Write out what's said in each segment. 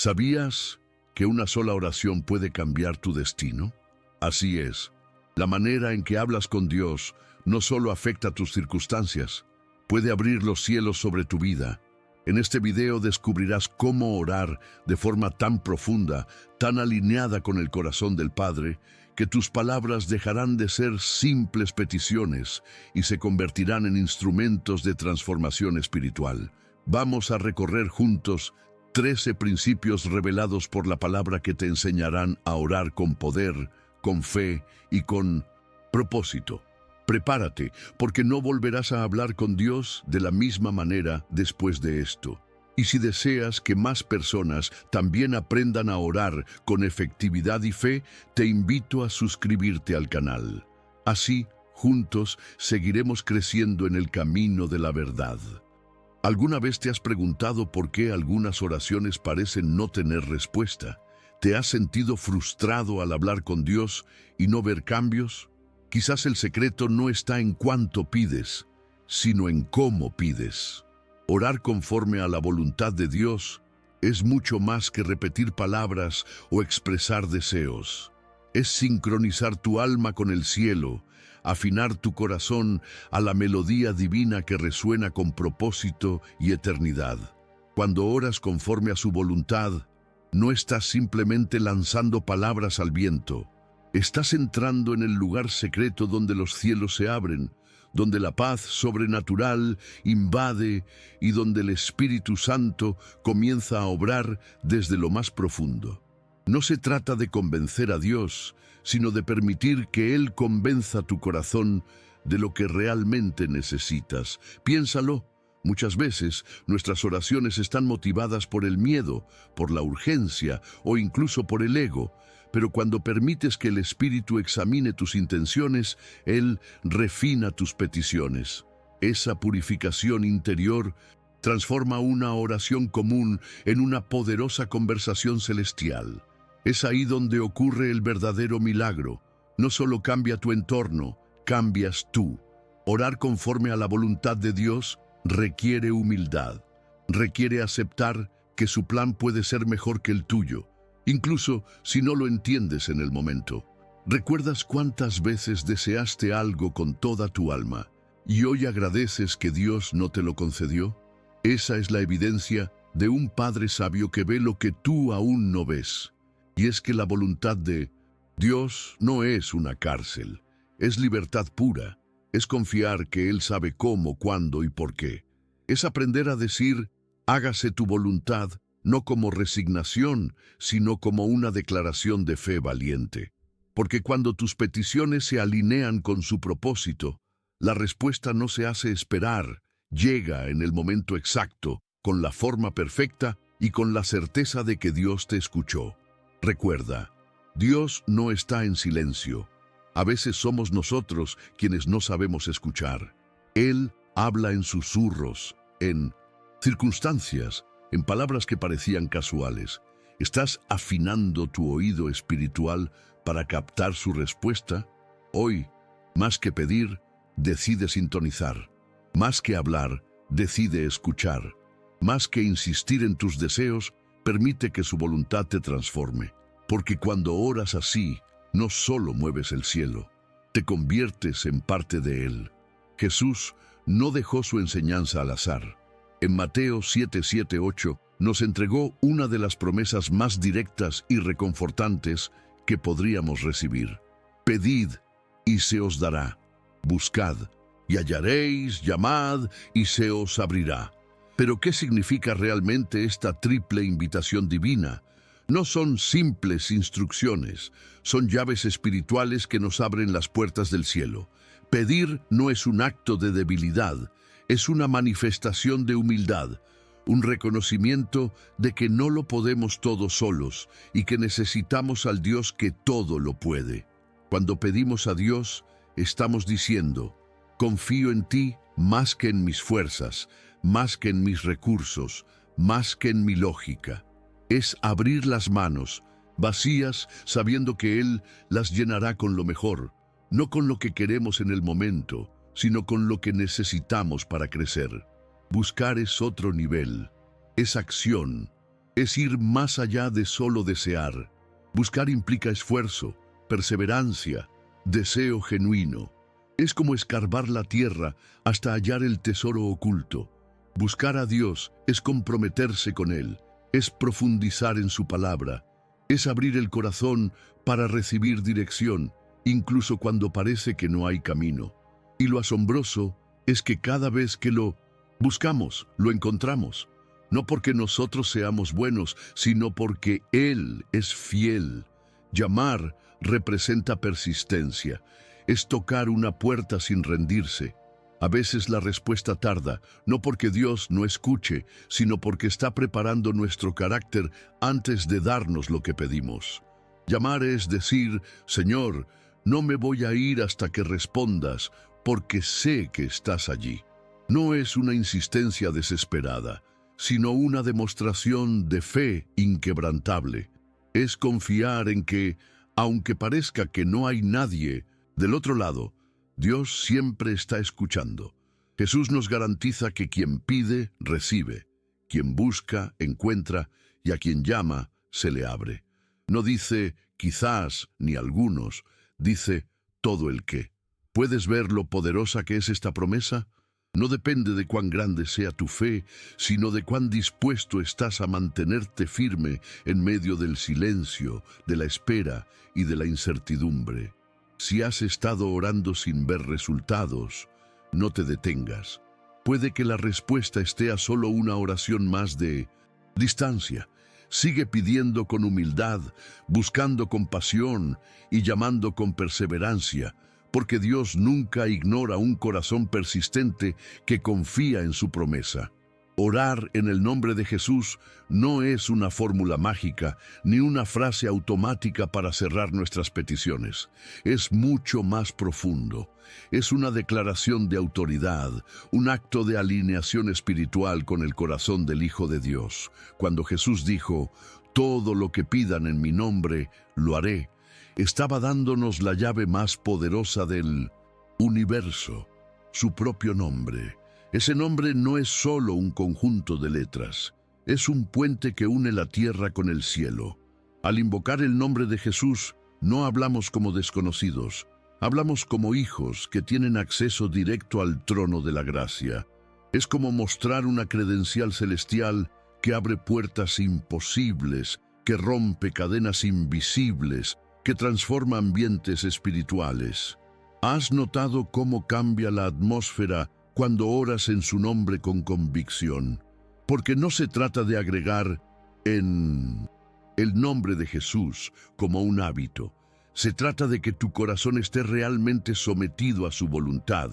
¿Sabías que una sola oración puede cambiar tu destino? Así es, la manera en que hablas con Dios no solo afecta tus circunstancias, puede abrir los cielos sobre tu vida. En este video descubrirás cómo orar de forma tan profunda, tan alineada con el corazón del Padre, que tus palabras dejarán de ser simples peticiones y se convertirán en instrumentos de transformación espiritual. Vamos a recorrer juntos 13 principios revelados por la palabra que te enseñarán a orar con poder, con fe y con propósito. Prepárate, porque no volverás a hablar con Dios de la misma manera después de esto. Y si deseas que más personas también aprendan a orar con efectividad y fe, te invito a suscribirte al canal. Así, juntos, seguiremos creciendo en el camino de la verdad. ¿Alguna vez te has preguntado por qué algunas oraciones parecen no tener respuesta? ¿Te has sentido frustrado al hablar con Dios y no ver cambios? Quizás el secreto no está en cuánto pides, sino en cómo pides. Orar conforme a la voluntad de Dios es mucho más que repetir palabras o expresar deseos. Es sincronizar tu alma con el cielo, afinar tu corazón a la melodía divina que resuena con propósito y eternidad. Cuando oras conforme a su voluntad, no estás simplemente lanzando palabras al viento. Estás entrando en el lugar secreto donde los cielos se abren, donde la paz sobrenatural invade y donde el Espíritu Santo comienza a obrar desde lo más profundo. No se trata de convencer a Dios, sino de permitir que Él convenza tu corazón de lo que realmente necesitas. Piénsalo. Muchas veces nuestras oraciones están motivadas por el miedo, por la urgencia o incluso por el ego. Pero cuando permites que el Espíritu examine tus intenciones, Él refina tus peticiones. Esa purificación interior transforma una oración común en una poderosa conversación celestial. Es ahí donde ocurre el verdadero milagro. No solo cambia tu entorno, cambias tú. Orar conforme a la voluntad de Dios requiere humildad. Requiere aceptar que su plan puede ser mejor que el tuyo, incluso si no lo entiendes en el momento. ¿Recuerdas cuántas veces deseaste algo con toda tu alma y hoy agradeces que Dios no te lo concedió? Esa es la evidencia de un Padre sabio que ve lo que tú aún no ves. Y es que la voluntad de Dios no es una cárcel, es libertad pura, es confiar que Él sabe cómo, cuándo y por qué. Es aprender a decir, hágase tu voluntad, no como resignación, sino como una declaración de fe valiente. Porque cuando tus peticiones se alinean con su propósito, la respuesta no se hace esperar, llega en el momento exacto, con la forma perfecta y con la certeza de que Dios te escuchó. Recuerda, Dios no está en silencio. A veces somos nosotros quienes no sabemos escuchar. Él habla en susurros, en circunstancias, en palabras que parecían casuales. ¿Estás afinando tu oído espiritual para captar su respuesta? Hoy, más que pedir, decide sintonizar. Más que hablar, decide escuchar. Más que insistir en tus deseos, permite que su voluntad te transforme. Porque cuando oras así, no solo mueves el cielo, te conviertes en parte de él. Jesús no dejó su enseñanza al azar. En Mateo 7:8 nos entregó una de las promesas más directas y reconfortantes que podríamos recibir. Pedid y se os dará. Buscad y hallaréis, llamad y se os abrirá. Pero ¿qué significa realmente esta triple invitación divina? No son simples instrucciones, son llaves espirituales que nos abren las puertas del cielo. Pedir no es un acto de debilidad, es una manifestación de humildad, un reconocimiento de que no lo podemos todos solos y que necesitamos al Dios que todo lo puede. Cuando pedimos a Dios, estamos diciendo, confío en ti más que en mis fuerzas, más que en mis recursos, más que en mi lógica. Es abrir las manos, vacías, sabiendo que Él las llenará con lo mejor, no con lo que queremos en el momento, sino con lo que necesitamos para crecer. Buscar es otro nivel, es acción, Es ir más allá de solo desear. Buscar implica esfuerzo, perseverancia, deseo genuino. Es como escarbar la tierra hasta hallar el tesoro oculto. Buscar a Dios es comprometerse con Él, es profundizar en su palabra, es abrir el corazón para recibir dirección, incluso cuando parece que no hay camino. Y lo asombroso es que cada vez que lo buscamos, lo encontramos. No porque nosotros seamos buenos, sino porque Él es fiel. Llamar representa persistencia. Es tocar una puerta sin rendirse. A veces la respuesta tarda, no porque Dios no escuche, sino porque está preparando nuestro carácter antes de darnos lo que pedimos. Llamar es decir, Señor, no me voy a ir hasta que respondas, porque sé que estás allí. No es una insistencia desesperada, sino una demostración de fe inquebrantable. Es confiar en que, aunque parezca que no hay nadie del otro lado, Dios siempre está escuchando. Jesús nos garantiza que quien pide, recibe. Quien busca, encuentra, y a quien llama, se le abre. No dice quizás ni algunos, dice todo el que. ¿Puedes ver lo poderosa que es esta promesa? No depende de cuán grande sea tu fe, sino de cuán dispuesto estás a mantenerte firme en medio del silencio, de la espera y de la incertidumbre. Si has estado orando sin ver resultados, no te detengas. Puede que la respuesta esté a solo una oración más de distancia. Sigue pidiendo con humildad, buscando con pasión y llamando con perseverancia, porque Dios nunca ignora un corazón persistente que confía en su promesa. Orar en el nombre de Jesús no es una fórmula mágica ni una frase automática para cerrar nuestras peticiones. Es mucho más profundo. Es una declaración de autoridad, un acto de alineación espiritual con el corazón del Hijo de Dios. Cuando Jesús dijo, «Todo lo que pidan en mi nombre, lo haré», estaba dándonos la llave más poderosa del universo, su propio nombre. Ese nombre no es solo un conjunto de letras, es un puente que une la tierra con el cielo. Al invocar el nombre de Jesús, no hablamos como desconocidos, hablamos como hijos que tienen acceso directo al trono de la gracia. Es como mostrar una credencial celestial que abre puertas imposibles, que rompe cadenas invisibles, que transforma ambientes espirituales. ¿Has notado cómo cambia la atmósfera cuando oras en su nombre con convicción? Porque no se trata de agregar en el nombre de Jesús como un hábito. Se trata de que tu corazón esté realmente sometido a su voluntad,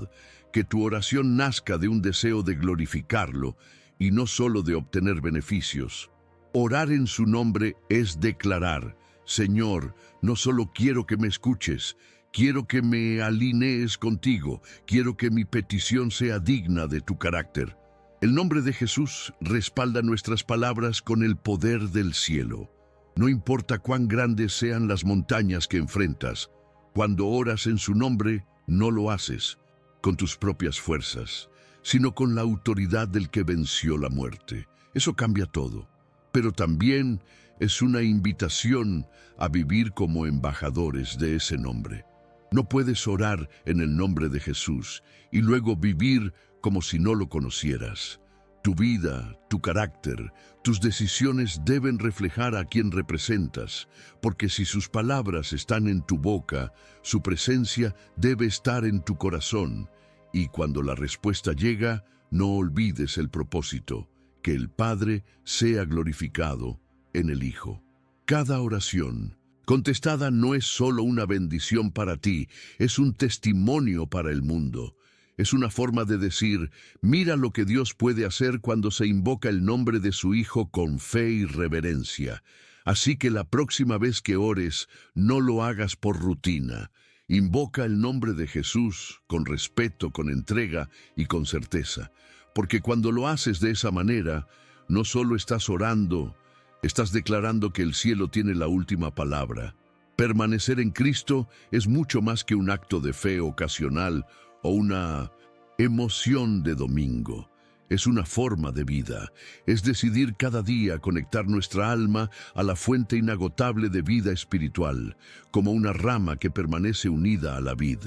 que tu oración nazca de un deseo de glorificarlo y no solo de obtener beneficios. Orar en su nombre es declarar, Señor, no solo quiero que me escuches, quiero que me alinees contigo, quiero que mi petición sea digna de tu carácter. El nombre de Jesús respalda nuestras palabras con el poder del cielo. No importa cuán grandes sean las montañas que enfrentas, cuando oras en su nombre, no lo haces con tus propias fuerzas, sino con la autoridad del que venció la muerte. Eso cambia todo, pero también es una invitación a vivir como embajadores de ese nombre. No puedes orar en el nombre de Jesús y luego vivir como si no lo conocieras. Tu vida, tu carácter, tus decisiones deben reflejar a quien representas, porque si sus palabras están en tu boca, su presencia debe estar en tu corazón. Y cuando la respuesta llega, no olvides el propósito, que el Padre sea glorificado en el Hijo. Cada oración contestada no es solo una bendición para ti, es un testimonio para el mundo. Es una forma de decir, mira lo que Dios puede hacer cuando se invoca el nombre de su Hijo con fe y reverencia. Así que la próxima vez que ores, no lo hagas por rutina. Invoca el nombre de Jesús con respeto, con entrega y con certeza. Porque cuando lo haces de esa manera, no solo estás orando, estás declarando que el cielo tiene la última palabra. Permanecer en Cristo es mucho más que un acto de fe ocasional o una emoción de domingo. Es una forma de vida, es decidir cada día conectar nuestra alma a la fuente inagotable de vida espiritual, como una rama que permanece unida a la vid.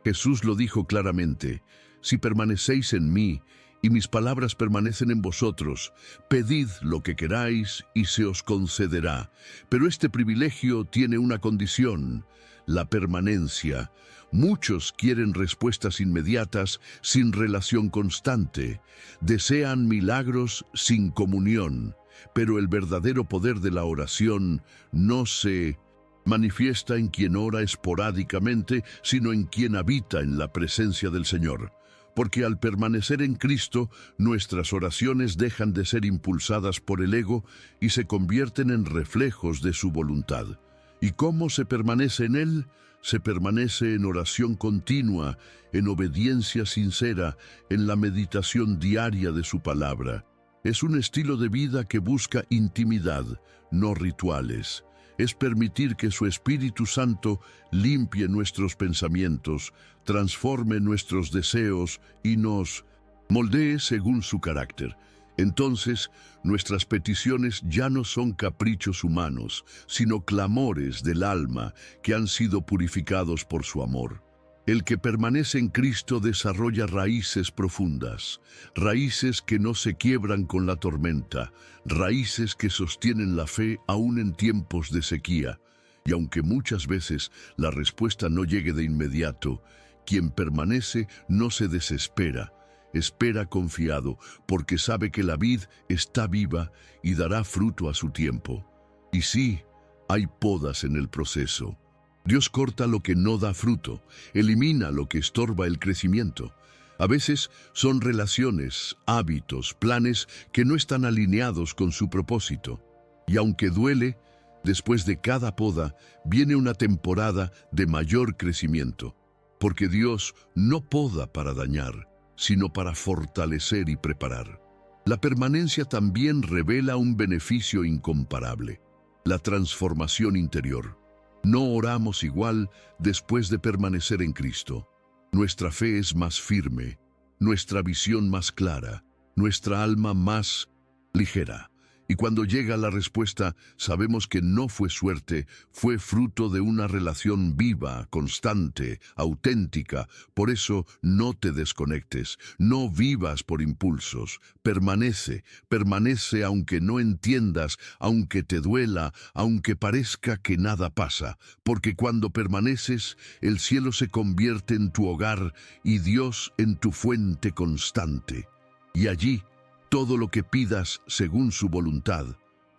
Jesús lo dijo claramente: si permanecéis en mí y mis palabras permanecen en vosotros, pedid lo que queráis y se os concederá. Pero este privilegio tiene una condición: la permanencia. Muchos quieren respuestas inmediatas sin relación constante. Desean milagros sin comunión. Pero el verdadero poder de la oración no se manifiesta en quien ora esporádicamente, sino en quien habita en la presencia del Señor. Porque al permanecer en Cristo, nuestras oraciones dejan de ser impulsadas por el ego y se convierten en reflejos de su voluntad. ¿Y cómo se permanece en Él? Se permanece en oración continua, en obediencia sincera, en la meditación diaria de su palabra. Es un estilo de vida que busca intimidad, no rituales. Es permitir que su Espíritu Santo limpie nuestros pensamientos, transforme nuestros deseos y nos moldee según su carácter. Entonces, nuestras peticiones ya no son caprichos humanos, sino clamores del alma que han sido purificados por su amor. El que permanece en Cristo desarrolla raíces profundas, raíces que no se quiebran con la tormenta, raíces que sostienen la fe aún en tiempos de sequía. Y aunque muchas veces la respuesta no llegue de inmediato, quien permanece no se desespera. Espera confiado, porque sabe que la vid está viva y dará fruto a su tiempo. Y sí, hay podas en el proceso. Dios corta lo que no da fruto, elimina lo que estorba el crecimiento. A veces son relaciones, hábitos, planes que no están alineados con su propósito. Y aunque duele, después de cada poda viene una temporada de mayor crecimiento, porque Dios no poda para dañar, sino para fortalecer y preparar. La permanencia también revela un beneficio incomparable: la transformación interior. No oramos igual después de permanecer en Cristo. Nuestra fe es más firme, nuestra visión más clara, nuestra alma más ligera. Y cuando llega la respuesta, sabemos que no fue suerte, fue fruto de una relación viva, constante, auténtica. Por eso no te desconectes, no vivas por impulsos. Permanece, permanece aunque no entiendas, aunque te duela, aunque parezca que nada pasa. Porque cuando permaneces, el cielo se convierte en tu hogar y Dios en tu fuente constante. Y allí, todo lo que pidas según su voluntad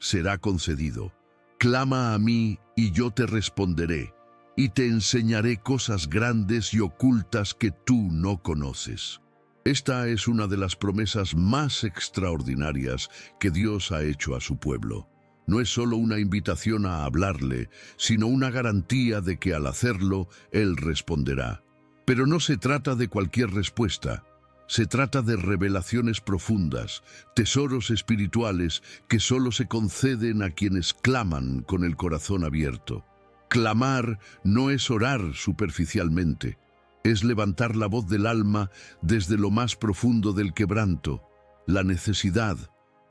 será concedido. Clama a mí y yo te responderé, y te enseñaré cosas grandes y ocultas que tú no conoces. Esta es una de las promesas más extraordinarias que Dios ha hecho a su pueblo. No es solo una invitación a hablarle, sino una garantía de que al hacerlo, Él responderá. Pero no se trata de cualquier respuesta. Se trata de revelaciones profundas, tesoros espirituales que solo se conceden a quienes claman con el corazón abierto. Clamar no es orar superficialmente, es levantar la voz del alma desde lo más profundo del quebranto, la necesidad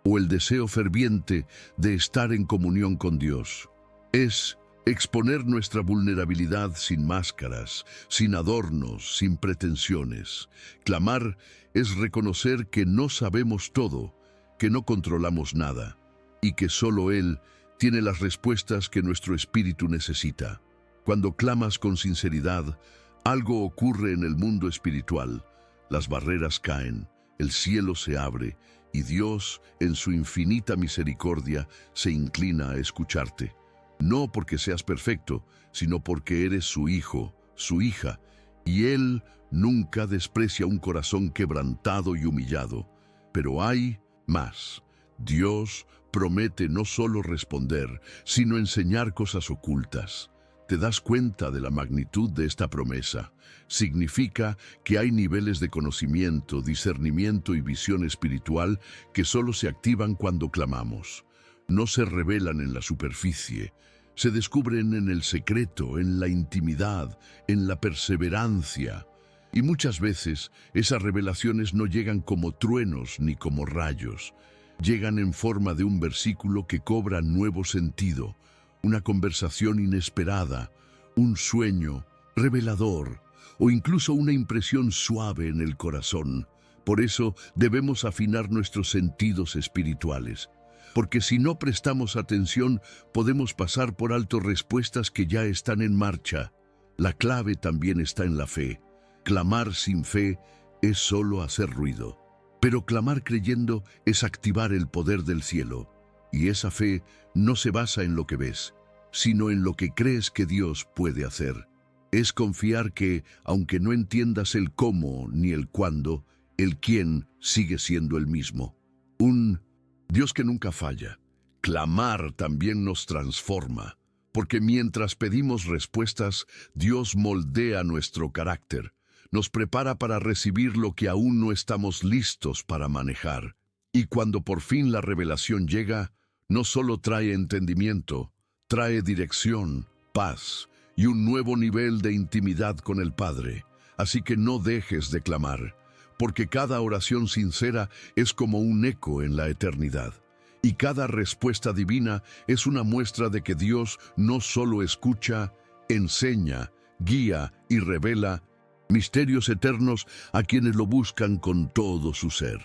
o el deseo ferviente de estar en comunión con Dios. Es exponer nuestra vulnerabilidad sin máscaras, sin adornos, sin pretensiones. Clamar es reconocer que no sabemos todo, que no controlamos nada, y que solo Él tiene las respuestas que nuestro espíritu necesita. Cuando clamas con sinceridad, algo ocurre en el mundo espiritual. Las barreras caen, el cielo se abre, y Dios, en su infinita misericordia, se inclina a escucharte. No porque seas perfecto, sino porque eres su hijo, su hija, y Él nunca desprecia un corazón quebrantado y humillado. Pero hay más. Dios promete no solo responder, sino enseñar cosas ocultas. ¿Te das cuenta de la magnitud de esta promesa? Significa que hay niveles de conocimiento, discernimiento y visión espiritual que solo se activan cuando clamamos. No se revelan en la superficie, se descubren en el secreto, en la intimidad, en la perseverancia. Y muchas veces esas revelaciones no llegan como truenos ni como rayos. Llegan en forma de un versículo que cobra nuevo sentido, una conversación inesperada, un sueño revelador o incluso una impresión suave en el corazón. Por eso debemos afinar nuestros sentidos espirituales, porque si no prestamos atención podemos pasar por alto respuestas que ya están en marcha. La clave también está en la fe. Clamar sin fe es solo hacer ruido, pero clamar creyendo es activar el poder del cielo. Y esa fe no se basa en lo que ves, sino en lo que crees que Dios puede hacer. Es confiar que, aunque no entiendas el cómo ni el cuándo, el quién sigue siendo el mismo. Un Dios que nunca falla. Clamar también nos transforma, porque mientras pedimos respuestas, Dios moldea nuestro carácter, nos prepara para recibir lo que aún no estamos listos para manejar. Y cuando por fin la revelación llega, no solo trae entendimiento, trae dirección, paz y un nuevo nivel de intimidad con el Padre. Así que no dejes de clamar, porque cada oración sincera es como un eco en la eternidad. Y cada respuesta divina es una muestra de que Dios no solo escucha, enseña, guía y revela misterios eternos a quienes lo buscan con todo su ser.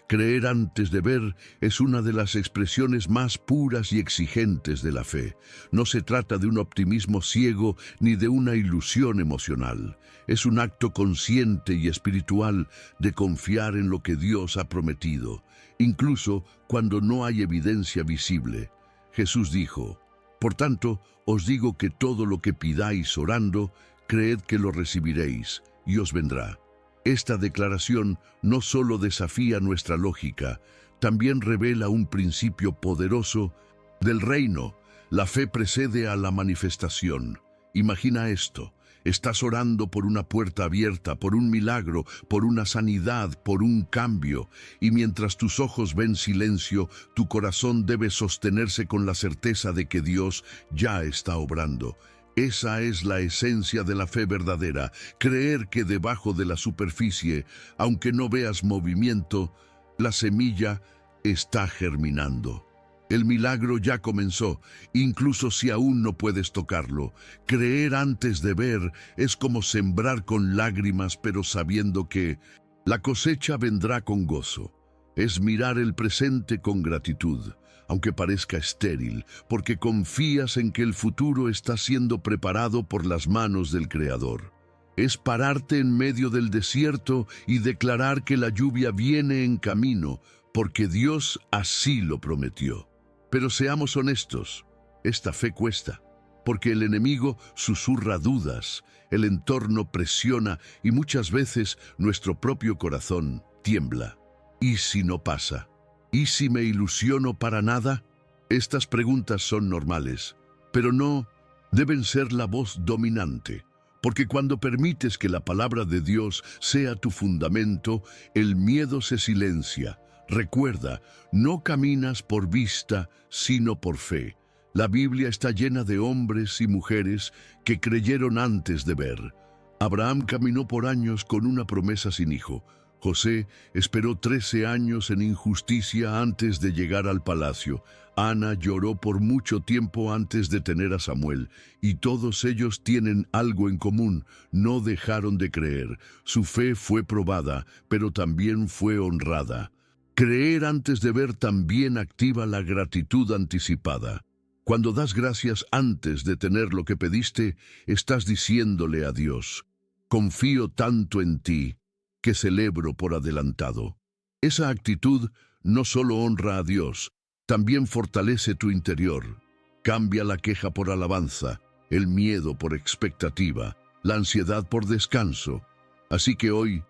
Creer antes de ver es una de las expresiones más puras y exigentes de la fe. No se trata de un optimismo ciego ni de una ilusión emocional. Es un acto consciente y espiritual de confiar en lo que Dios ha prometido, incluso cuando no hay evidencia visible. Jesús dijo: «Por tanto, os digo que todo lo que pidáis orando, creed que lo recibiréis, y os vendrá». Esta declaración no solo desafía nuestra lógica, también revela un principio poderoso del reino. La fe precede a la manifestación. Imagina esto: estás orando por una puerta abierta, por un milagro, por una sanidad, por un cambio, y mientras tus ojos ven silencio, tu corazón debe sostenerse con la certeza de que Dios ya está obrando. Esa es la esencia de la fe verdadera, creer que debajo de la superficie, aunque no veas movimiento, la semilla está germinando. El milagro ya comenzó, incluso si aún no puedes tocarlo. Creer antes de ver es como sembrar con lágrimas, pero sabiendo que la cosecha vendrá con gozo. Es mirar el presente con gratitud, aunque parezca estéril, porque confías en que el futuro está siendo preparado por las manos del Creador. Es pararte en medio del desierto y declarar que la lluvia viene en camino, porque Dios así lo prometió. Pero seamos honestos, esta fe cuesta, porque el enemigo susurra dudas, el entorno presiona y muchas veces nuestro propio corazón tiembla. ¿Y si no pasa? ¿Y si me ilusiono para nada? Estas preguntas son normales, pero no deben ser la voz dominante, porque cuando permites que la palabra de Dios sea tu fundamento, el miedo se silencia. Recuerda, no caminas por vista, sino por fe. La Biblia está llena de hombres y mujeres que creyeron antes de ver. Abraham caminó por años con una promesa sin hijo. José esperó 13 años en injusticia antes de llegar al palacio. Ana lloró por mucho tiempo antes de tener a Samuel. Y todos ellos tienen algo en común: no dejaron de creer. Su fe fue probada, pero también fue honrada. Creer antes de ver también activa la gratitud anticipada. Cuando das gracias antes de tener lo que pediste, estás diciéndole a Dios: confío tanto en ti que celebro por adelantado. Esa actitud no solo honra a Dios, también fortalece tu interior. Cambia la queja por alabanza, el miedo por expectativa, la ansiedad por descanso. Así que hoy,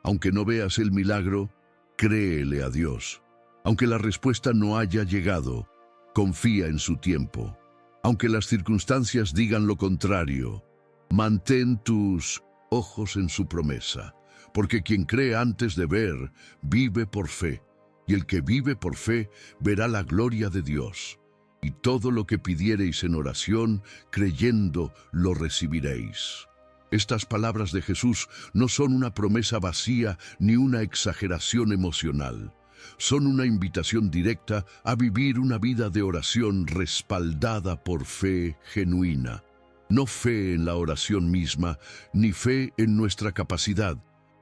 aunque no veas el milagro, créele a Dios. Aunque la respuesta no haya llegado, confía en su tiempo. Aunque las circunstancias digan lo contrario, mantén tus ojos en su promesa. Porque quien cree antes de ver, vive por fe. Y el que vive por fe, verá la gloria de Dios. Y todo lo que pidiereis en oración, creyendo, lo recibiréis. Estas palabras de Jesús no son una promesa vacía ni una exageración emocional. Son una invitación directa a vivir una vida de oración respaldada por fe genuina. No fe en la oración misma, ni fe en nuestra capacidad,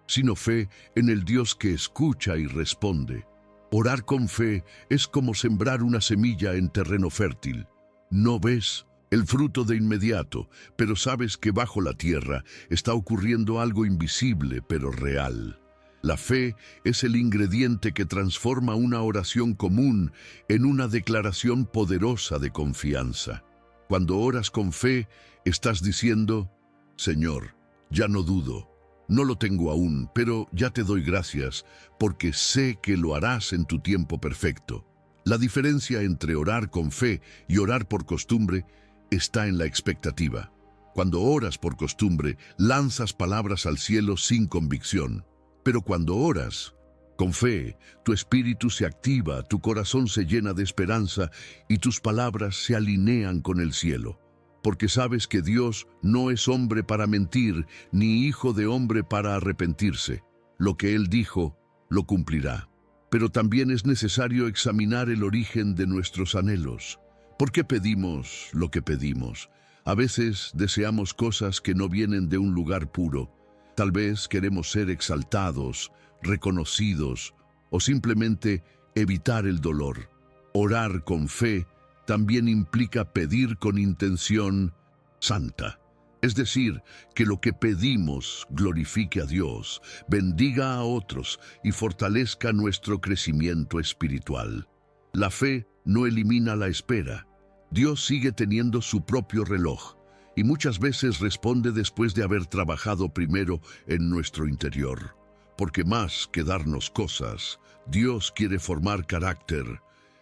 sino fe en el Dios que escucha y responde. Orar con fe es como sembrar una semilla en terreno fértil. No ves el fruto de inmediato, pero sabes que bajo la tierra está ocurriendo algo invisible pero real. La fe es el ingrediente que transforma una oración común en una declaración poderosa de confianza. Cuando oras con fe, estás diciendo: Señor, ya no dudo, no lo tengo aún, pero ya te doy gracias, porque sé que lo harás en tu tiempo perfecto. La diferencia entre orar con fe y orar por costumbre está en la expectativa. Cuando oras por costumbre, lanzas palabras al cielo sin convicción. Pero cuando oras con fe, tu espíritu se activa, tu corazón se llena de esperanza y tus palabras se alinean con el cielo. Porque sabes que Dios no es hombre para mentir, ni hijo de hombre para arrepentirse. Lo que Él dijo, lo cumplirá. Pero también es necesario examinar el origen de nuestros anhelos. ¿Por qué pedimos lo que pedimos? A veces deseamos cosas que no vienen de un lugar puro. Tal vez queremos ser exaltados, reconocidos o simplemente evitar el dolor. Orar con fe también implica pedir con intención santa. Es decir, que lo que pedimos glorifique a Dios, bendiga a otros y fortalezca nuestro crecimiento espiritual. La fe no elimina la espera. Dios sigue teniendo su propio reloj y muchas veces responde después de haber trabajado primero en nuestro interior. Porque más que darnos cosas, Dios quiere formar carácter,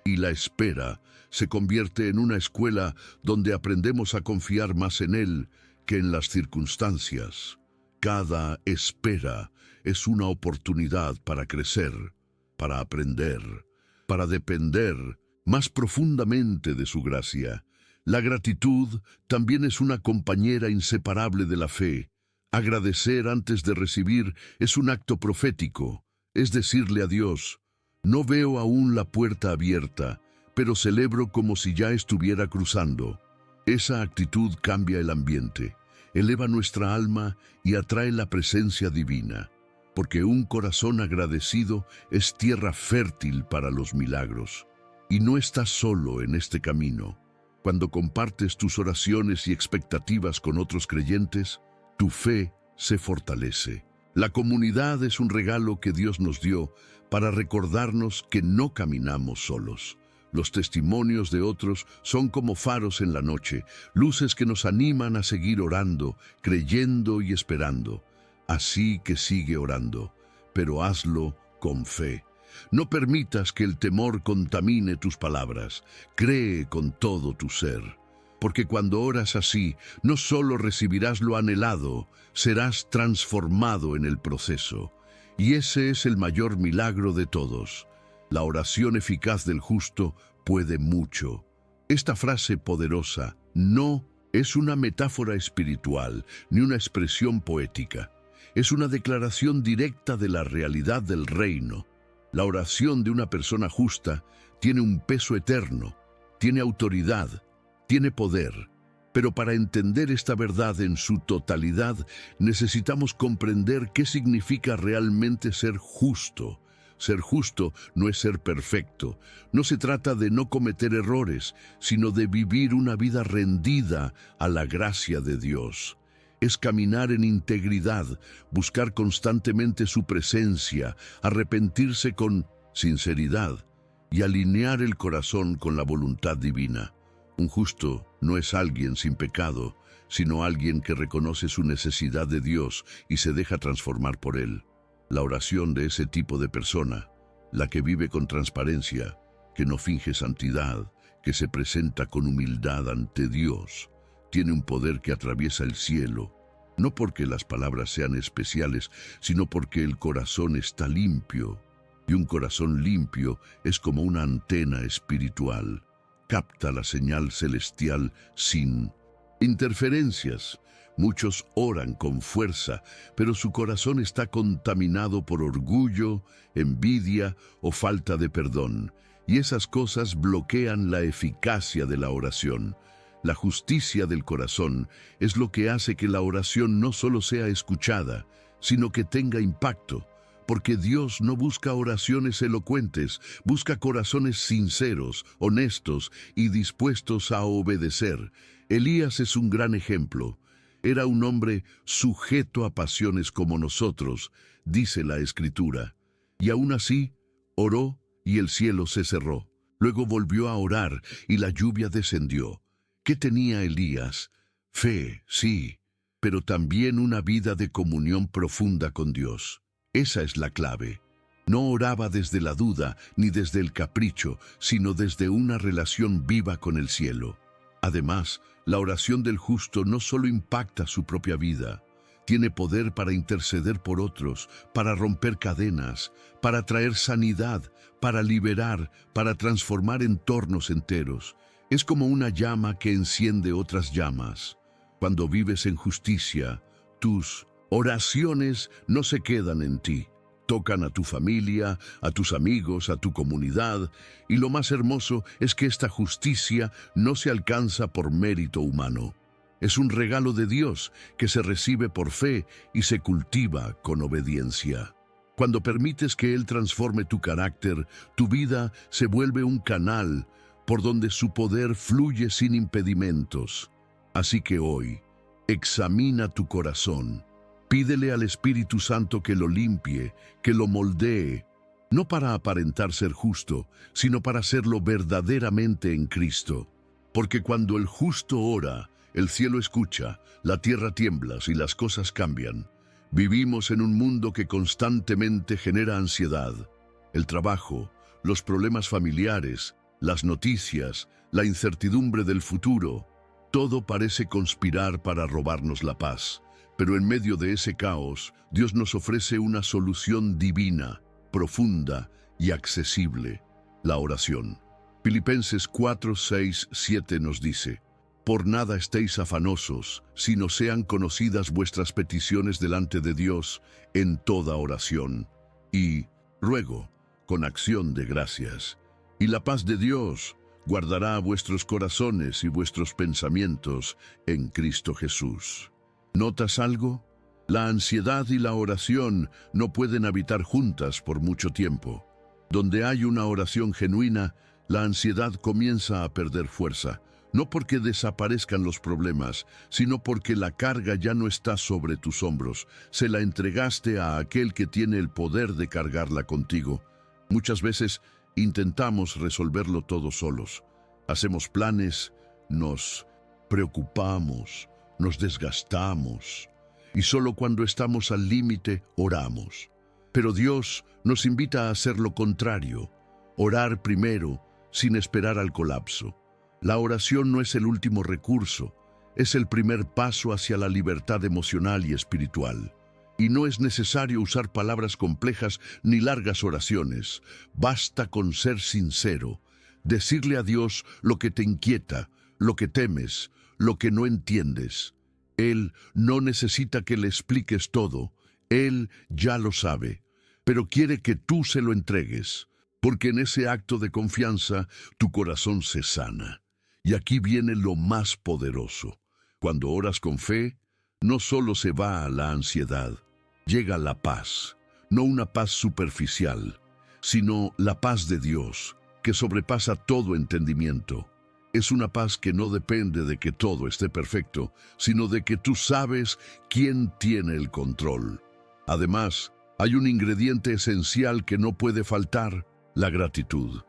y la espera se convierte en una escuela donde aprendemos a confiar más en Él que en las circunstancias. Cada espera es una oportunidad para crecer, para aprender, para depender más profundamente de su gracia. La gratitud también es una compañera inseparable de la fe. Agradecer antes de recibir es un acto profético, es decirle a Dios: no veo aún la puerta abierta, pero celebro como si ya estuviera cruzando. Esa actitud cambia el ambiente, eleva nuestra alma y atrae la presencia divina, porque un corazón agradecido es tierra fértil para los milagros. Y no estás solo en este camino. Cuando compartes tus oraciones y expectativas con otros creyentes, tu fe se fortalece. La comunidad es un regalo que Dios nos dio para recordarnos que no caminamos solos. Los testimonios de otros son como faros en la noche, luces que nos animan a seguir orando, creyendo y esperando. Así que sigue orando, pero hazlo con fe. No permitas que el temor contamine tus palabras. Cree con todo tu ser. Porque cuando oras así, no solo recibirás lo anhelado, serás transformado en el proceso. Y ese es el mayor milagro de todos. La oración eficaz del justo puede mucho. Esta frase poderosa, no, es una metáfora espiritual, ni una expresión poética. Es una declaración directa de la realidad del reino. La oración de una persona justa tiene un peso eterno, tiene autoridad, tiene poder. Pero para entender esta verdad en su totalidad, necesitamos comprender qué significa realmente ser justo. Ser justo no es ser perfecto. No se trata de no cometer errores, sino de vivir una vida rendida a la gracia de Dios. Es caminar en integridad, buscar constantemente su presencia, arrepentirse con sinceridad y alinear el corazón con la voluntad divina. Un justo no es alguien sin pecado, sino alguien que reconoce su necesidad de Dios y se deja transformar por Él. La oración de ese tipo de persona, la que vive con transparencia, que no finge santidad, que se presenta con humildad ante Dios, tiene un poder que atraviesa el cielo, no porque las palabras sean especiales, sino porque el corazón está limpio, y un corazón limpio es como una antena espiritual. Capta la señal celestial sin interferencias. Muchos oran con fuerza, pero su corazón está contaminado por orgullo, envidia o falta de perdón, y esas cosas bloquean la eficacia de la oración. La justicia del corazón es lo que hace que la oración no solo sea escuchada, sino que tenga impacto, porque Dios no busca oraciones elocuentes, busca corazones sinceros, honestos y dispuestos a obedecer. Elías es un gran ejemplo. Era un hombre sujeto a pasiones como nosotros, dice la Escritura. Y aún así, oró y el cielo se cerró. Luego volvió a orar y la lluvia descendió. ¿Qué tenía Elías? Fe, sí, pero también una vida de comunión profunda con Dios. Esa es la clave. No oraba desde la duda ni desde el capricho, sino desde una relación viva con el cielo. Además, la oración del justo no solo impacta su propia vida, tiene poder para interceder por otros, para romper cadenas, para traer sanidad, para liberar, para transformar entornos enteros. Es como una llama que enciende otras llamas. Cuando vives en justicia, tus oraciones no se quedan en ti. Tocan a tu familia, a tus amigos, a tu comunidad, y lo más hermoso es que esta justicia no se alcanza por mérito humano. Es un regalo de Dios que se recibe por fe y se cultiva con obediencia. Cuando permites que Él transforme tu carácter, tu vida se vuelve un canal por donde su poder fluye sin impedimentos. Así que hoy, examina tu corazón. Pídele al Espíritu Santo que lo limpie, que lo moldee, no para aparentar ser justo, sino para serlo verdaderamente en Cristo. Porque cuando el justo ora, el cielo escucha, la tierra tiembla y las cosas cambian. Vivimos en un mundo que constantemente genera ansiedad. El trabajo, los problemas familiares, las noticias, la incertidumbre del futuro, todo parece conspirar para robarnos la paz. Pero en medio de ese caos, Dios nos ofrece una solución divina, profunda y accesible: la oración. Filipenses 4, 6, 7 nos dice: Por nada estéis afanosos, sino sean conocidas vuestras peticiones delante de Dios en toda oración y ruego, con acción de gracias. Y la paz de Dios guardará vuestros corazones y vuestros pensamientos en Cristo Jesús. ¿Notas algo? La ansiedad y la oración no pueden habitar juntas por mucho tiempo. Donde hay una oración genuina, la ansiedad comienza a perder fuerza, no porque desaparezcan los problemas, sino porque la carga ya no está sobre tus hombros. Se la entregaste a aquel que tiene el poder de cargarla contigo. Muchas veces intentamos resolverlo todos solos. Hacemos planes, nos preocupamos, nos desgastamos, y solo cuando estamos al límite oramos. Pero Dios nos invita a hacer lo contrario: orar primero, sin esperar al colapso. La oración no es el último recurso, es el primer paso hacia la libertad emocional y espiritual. Y no es necesario usar palabras complejas ni largas oraciones. Basta con ser sincero, decirle a Dios lo que te inquieta, lo que temes, lo que no entiendes. Él no necesita que le expliques todo, Él ya lo sabe, pero quiere que tú se lo entregues, porque en ese acto de confianza tu corazón se sana. Y aquí viene lo más poderoso: cuando oras con fe, no solo se va la ansiedad, llega la paz, no una paz superficial, sino la paz de Dios, que sobrepasa todo entendimiento. Es una paz que no depende de que todo esté perfecto, sino de que tú sabes quién tiene el control. Además, hay un ingrediente esencial que no puede faltar: la gratitud.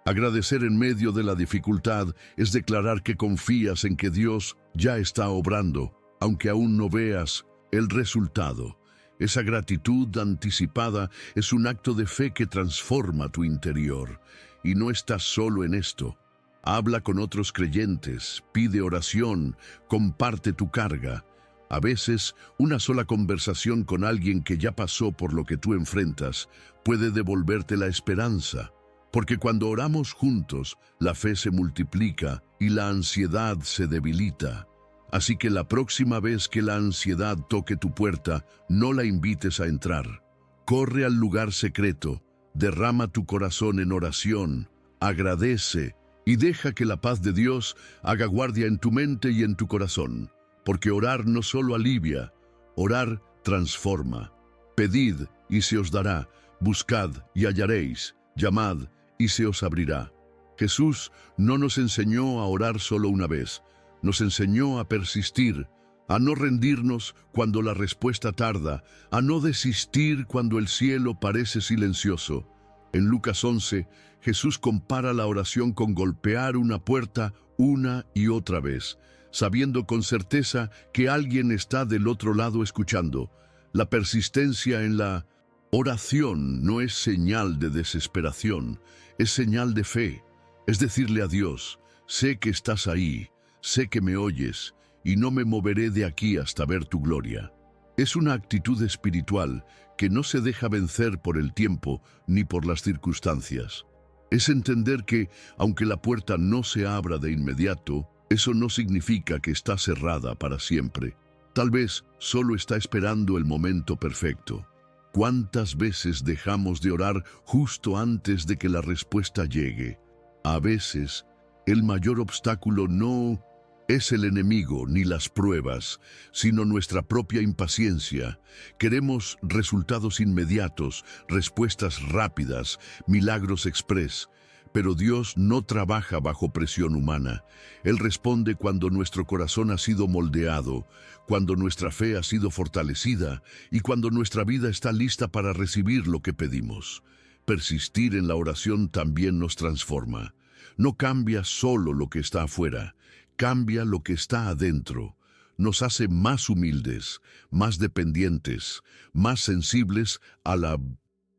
Agradecer en medio de la dificultad es declarar que confías en que Dios ya está obrando, aunque aún no veas el resultado. Esa gratitud anticipada es un acto de fe que transforma tu interior. Y no estás solo en esto. Habla con otros creyentes, pide oración, comparte tu carga. A veces, una sola conversación con alguien que ya pasó por lo que tú enfrentas puede devolverte la esperanza. Porque cuando oramos juntos, la fe se multiplica y la ansiedad se debilita. Así que la próxima vez que la ansiedad toque tu puerta, no la invites a entrar. Corre al lugar secreto, derrama tu corazón en oración, agradece y deja que la paz de Dios haga guardia en tu mente y en tu corazón. Porque orar no solo alivia, orar transforma. Pedid y se os dará, buscad y hallaréis, llamad y se os abrirá. Jesús no nos enseñó a orar solo una vez, nos enseñó a persistir, a no rendirnos cuando la respuesta tarda, a no desistir cuando el cielo parece silencioso. En Lucas 11, Jesús compara la oración con golpear una puerta una y otra vez, sabiendo con certeza que alguien está del otro lado escuchando. La persistencia en la oración no es señal de desesperación, es señal de fe. Es decirle a Dios, sé que estás ahí, sé que me oyes, y no me moveré de aquí hasta ver tu gloria. Es una actitud espiritual que no se deja vencer por el tiempo ni por las circunstancias. Es entender que, aunque la puerta no se abra de inmediato, eso no significa que está cerrada para siempre. Tal vez solo está esperando el momento perfecto. ¿Cuántas veces dejamos de orar justo antes de que la respuesta llegue? A veces, el mayor obstáculo no es el enemigo ni las pruebas, sino nuestra propia impaciencia. Queremos resultados inmediatos, respuestas rápidas, milagros express. Pero Dios no trabaja bajo presión humana. Él responde cuando nuestro corazón ha sido moldeado, cuando nuestra fe ha sido fortalecida y cuando nuestra vida está lista para recibir lo que pedimos. Persistir en la oración también nos transforma. No cambia solo lo que está afuera, cambia lo que está adentro. Nos hace más humildes, más dependientes, más sensibles a la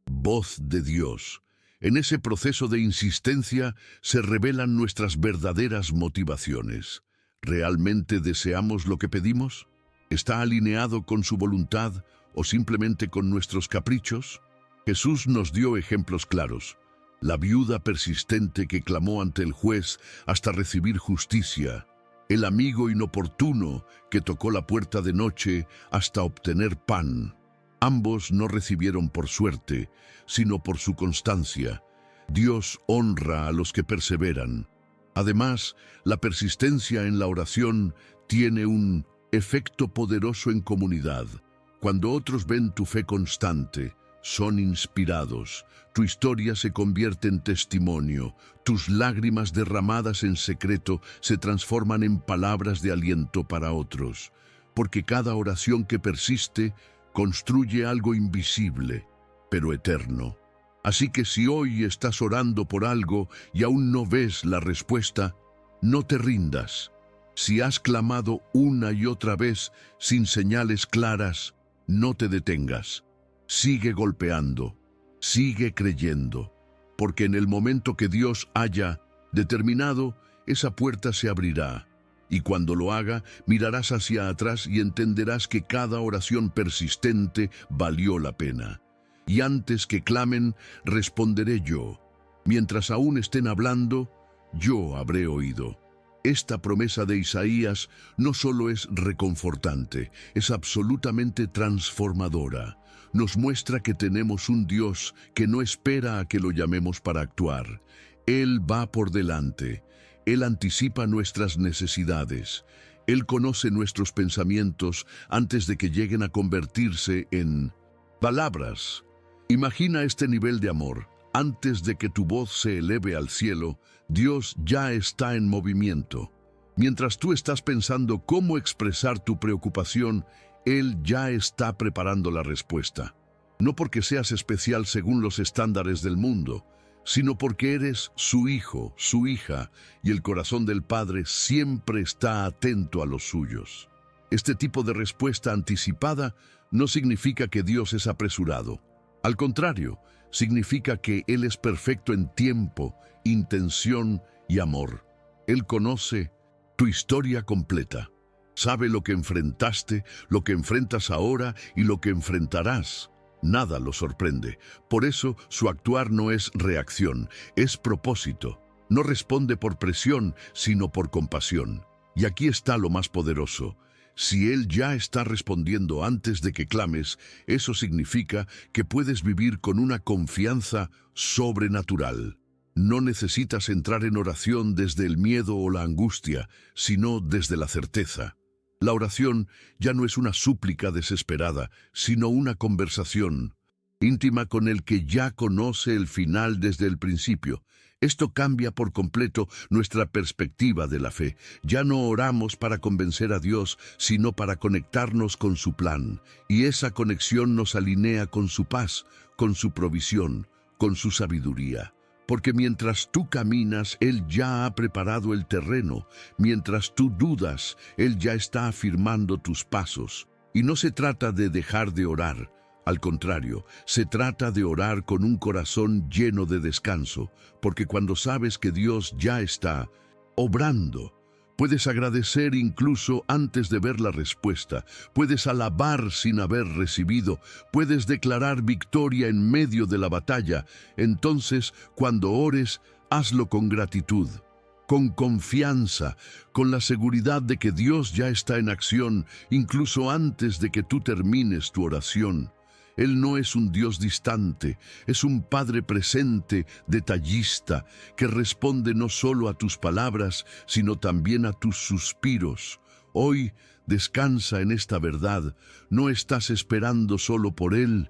voz de Dios. En ese proceso de insistencia se revelan nuestras verdaderas motivaciones. ¿Realmente deseamos lo que pedimos? ¿Está alineado con su voluntad o simplemente con nuestros caprichos? Jesús nos dio ejemplos claros. La viuda persistente que clamó ante el juez hasta recibir justicia. El amigo inoportuno que tocó la puerta de noche hasta obtener pan. Ambos no recibieron por suerte, sino por su constancia. Dios honra a los que perseveran. Además, la persistencia en la oración tiene un efecto poderoso en comunidad. Cuando otros ven tu fe constante, son inspirados. Tu historia se convierte en testimonio. Tus lágrimas derramadas en secreto se transforman en palabras de aliento para otros. Porque cada oración que persiste construye algo invisible, pero eterno. Así que si hoy estás orando por algo y aún no ves la respuesta, no te rindas. Si has clamado una y otra vez sin señales claras, no te detengas. Sigue golpeando, sigue creyendo, porque en el momento que Dios haya determinado, esa puerta se abrirá. Y cuando lo haga, mirarás hacia atrás y entenderás que cada oración persistente valió la pena. Y antes que clamen, responderé yo. Mientras aún estén hablando, yo habré oído. Esta promesa de Isaías no solo es reconfortante, es absolutamente transformadora. Nos muestra que tenemos un Dios que no espera a que lo llamemos para actuar. Él va por delante. Él anticipa nuestras necesidades. Él conoce nuestros pensamientos antes de que lleguen a convertirse en palabras. Imagina este nivel de amor. Antes de que tu voz se eleve al cielo, Dios ya está en movimiento. Mientras tú estás pensando cómo expresar tu preocupación, Él ya está preparando la respuesta. No porque seas especial según los estándares del mundo, sino porque eres su hijo, su hija, y el corazón del Padre siempre está atento a los suyos. Este tipo de respuesta anticipada no significa que Dios es apresurado. Al contrario, significa que Él es perfecto en tiempo, intención y amor. Él conoce tu historia completa. Sabe lo que enfrentaste, lo que enfrentas ahora y lo que enfrentarás. Nada lo sorprende. Por eso su actuar no es reacción, es propósito. No responde por presión, sino por compasión. Y aquí está lo más poderoso. Si Él ya está respondiendo antes de que clames, eso significa que puedes vivir con una confianza sobrenatural. No necesitas entrar en oración desde el miedo o la angustia, sino desde la certeza. La oración ya no es una súplica desesperada, sino una conversación íntima con el que ya conoce el final desde el principio. Esto cambia por completo nuestra perspectiva de la fe. Ya no oramos para convencer a Dios, sino para conectarnos con su plan. Y esa conexión nos alinea con su paz, con su provisión, con su sabiduría. Porque mientras tú caminas, Él ya ha preparado el terreno. Mientras tú dudas, Él ya está afirmando tus pasos. Y no se trata de dejar de orar. Al contrario, se trata de orar con un corazón lleno de descanso, porque cuando sabes que Dios ya está obrando, puedes agradecer incluso antes de ver la respuesta, puedes alabar sin haber recibido, puedes declarar victoria en medio de la batalla. Entonces, cuando ores, hazlo con gratitud, con confianza, con la seguridad de que Dios ya está en acción, incluso antes de que tú termines tu oración. Él no es un Dios distante, es un Padre presente, detallista, que responde no solo a tus palabras, sino también a tus suspiros. Hoy descansa en esta verdad, no estás esperando solo por Él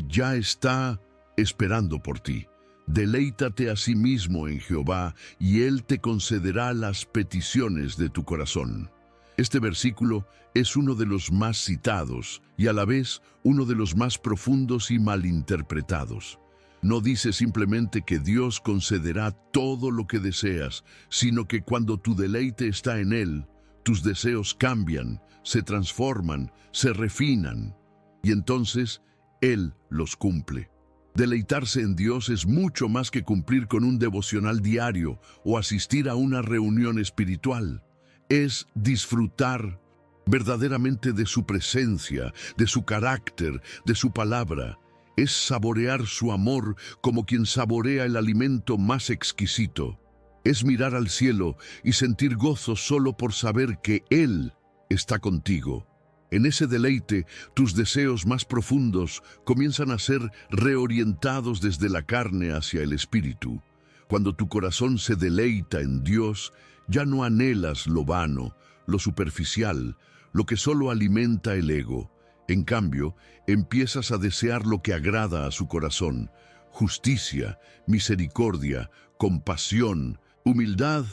ya está esperando por ti. Deleítate a sí mismo en Jehová, y Él te concederá las peticiones de tu corazón. Este versículo es uno de los más citados y a la vez uno de los más profundos y malinterpretados. No dice simplemente que Dios concederá todo lo que deseas, sino que cuando tu deleite está en Él, tus deseos cambian, se transforman, se refinan, y entonces Él los cumple. Deleitarse en Dios es mucho más que cumplir con un devocional diario o asistir a una reunión espiritual. Es disfrutar verdaderamente de su presencia, de su carácter, de su palabra. Es saborear su amor como quien saborea el alimento más exquisito. Es mirar al cielo y sentir gozo solo por saber que Él está contigo. En ese deleite, tus deseos más profundos comienzan a ser reorientados desde la carne hacia el espíritu. Cuando tu corazón se deleita en Dios, ya no anhelas lo vano, lo superficial, lo que solo alimenta el ego. En cambio, empiezas a desear lo que agrada a su corazón: justicia, misericordia, compasión, humildad,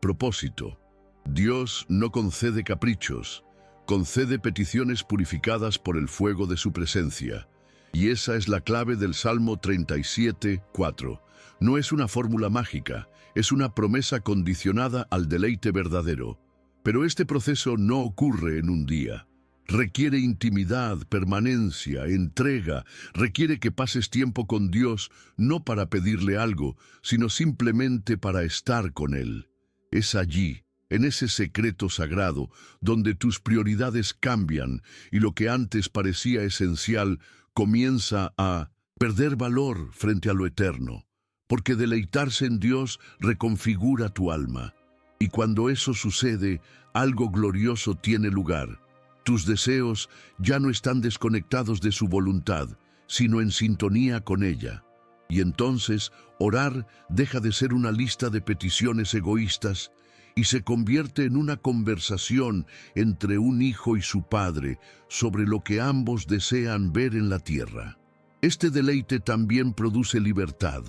propósito. Dios no concede caprichos, concede peticiones purificadas por el fuego de su presencia. Y esa es la clave del Salmo 37:4. No es una fórmula mágica, es una promesa condicionada al deleite verdadero. Pero este proceso no ocurre en un día. Requiere intimidad, permanencia, entrega, requiere que pases tiempo con Dios, no para pedirle algo, sino simplemente para estar con Él. Es allí, en ese secreto sagrado, donde tus prioridades cambian y lo que antes parecía esencial comienza a perder valor frente a lo eterno. Porque deleitarse en Dios reconfigura tu alma. Y cuando eso sucede, algo glorioso tiene lugar. Tus deseos ya no están desconectados de su voluntad, sino en sintonía con ella. Y entonces, orar deja de ser una lista de peticiones egoístas y se convierte en una conversación entre un hijo y su padre sobre lo que ambos desean ver en la tierra. Este deleite también produce libertad.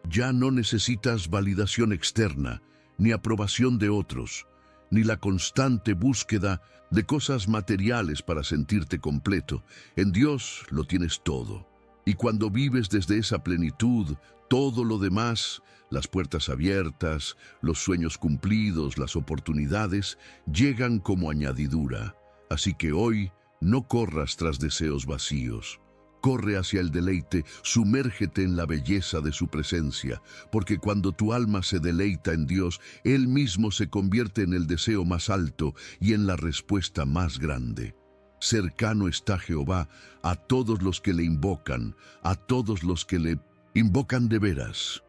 Ya no necesitas validación externa, ni aprobación de otros, ni la constante búsqueda de cosas materiales para sentirte completo. En Dios lo tienes todo. Y cuando vives desde esa plenitud, todo lo demás, las puertas abiertas, los sueños cumplidos, las oportunidades, llegan como añadidura. Así que hoy no corras tras deseos vacíos. Corre hacia el deleite, sumérgete en la belleza de su presencia, porque cuando tu alma se deleita en Dios, Él mismo se convierte en el deseo más alto y en la respuesta más grande. Cercano está Jehová a todos los que le invocan, a todos los que le invocan de veras.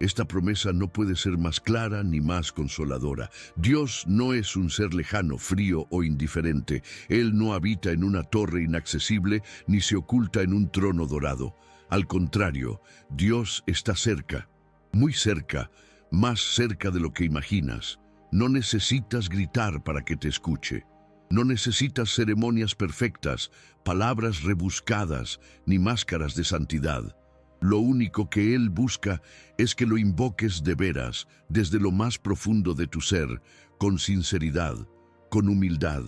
Esta promesa no puede ser más clara ni más consoladora. Dios no es un ser lejano, frío o indiferente. Él no habita en una torre inaccesible ni se oculta en un trono dorado. Al contrario, Dios está cerca, muy cerca, más cerca de lo que imaginas. No necesitas gritar para que te escuche. No necesitas ceremonias perfectas, palabras rebuscadas, ni máscaras de santidad. Lo único que Él busca es que lo invoques de veras, desde lo más profundo de tu ser, con sinceridad, con humildad,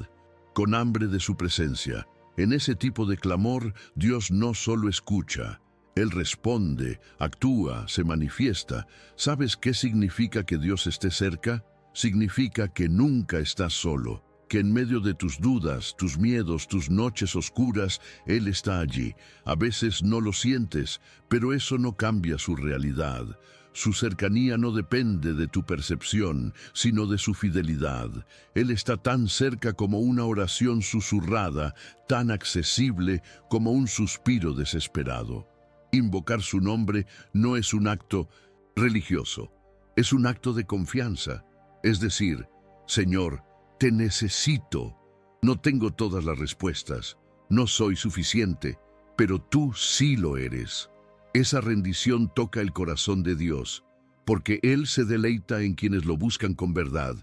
con hambre de su presencia. En ese tipo de clamor, Dios no solo escucha, Él responde, actúa, se manifiesta. ¿Sabes qué significa que Dios esté cerca? Significa que nunca estás solo, que en medio de tus dudas, tus miedos, tus noches oscuras, Él está allí. A veces no lo sientes, pero eso no cambia su realidad. Su cercanía no depende de tu percepción, sino de su fidelidad. Él está tan cerca como una oración susurrada, tan accesible como un suspiro desesperado. Invocar su nombre no es un acto religioso, es un acto de confianza. Es decir, Señor, te necesito. No tengo todas las respuestas, no soy suficiente, pero tú sí lo eres. Esa rendición toca el corazón de Dios, porque Él se deleita en quienes lo buscan con verdad.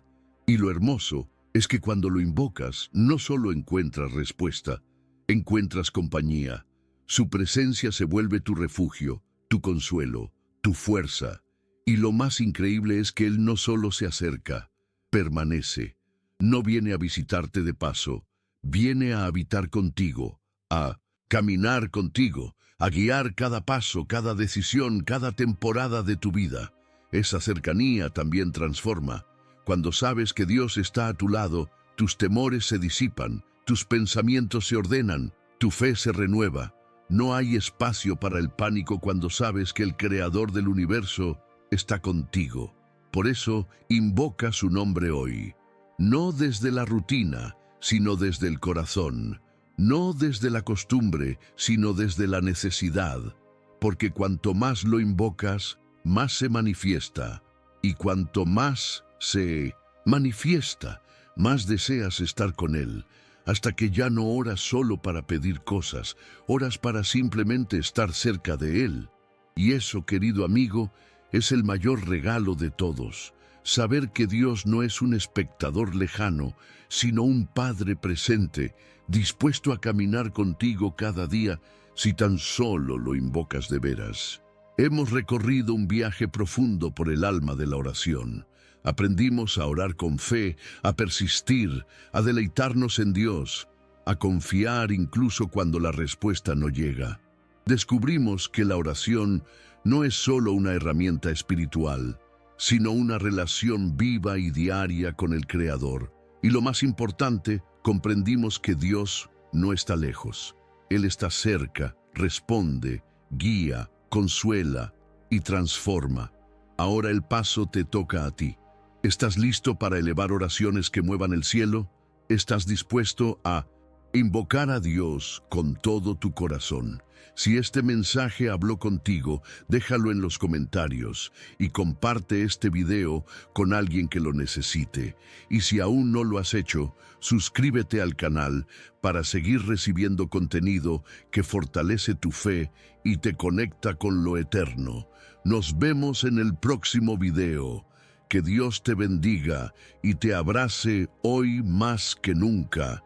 Y lo hermoso es que cuando lo invocas, no solo encuentras respuesta, encuentras compañía. Su presencia se vuelve tu refugio, tu consuelo, tu fuerza. Y lo más increíble es que Él no solo se acerca, permanece. No viene a visitarte de paso, viene a habitar contigo, a caminar contigo, a guiar cada paso, cada decisión, cada temporada de tu vida. Esa cercanía también transforma. Cuando sabes que Dios está a tu lado, tus temores se disipan, tus pensamientos se ordenan, tu fe se renueva. No hay espacio para el pánico cuando sabes que el Creador del universo está contigo. Por eso, invoca su nombre hoy. No desde la rutina, sino desde el corazón. No desde la costumbre, sino desde la necesidad. Porque cuanto más lo invocas, más se manifiesta. Y cuanto más se manifiesta, más deseas estar con Él. Hasta que ya no oras solo para pedir cosas, oras para simplemente estar cerca de Él. Y eso, querido amigo, es el mayor regalo de todos. Saber que Dios no es un espectador lejano, sino un Padre presente, dispuesto a caminar contigo cada día si tan solo lo invocas de veras. Hemos recorrido un viaje profundo por el alma de la oración. Aprendimos a orar con fe, a persistir, a deleitarnos en Dios, a confiar incluso cuando la respuesta no llega. Descubrimos que la oración no es solo una herramienta espiritual, sino una relación viva y diaria con el Creador. Y lo más importante, comprendimos que Dios no está lejos. Él está cerca, responde, guía, consuela y transforma. Ahora el paso te toca a ti. ¿Estás listo para elevar oraciones que muevan el cielo? ¿Estás dispuesto a invocar a Dios con todo tu corazón? Si este mensaje habló contigo, déjalo en los comentarios y comparte este video con alguien que lo necesite. Y si aún no lo has hecho, suscríbete al canal para seguir recibiendo contenido que fortalece tu fe y te conecta con lo eterno. Nos vemos en el próximo video. Que Dios te bendiga y te abrace hoy más que nunca.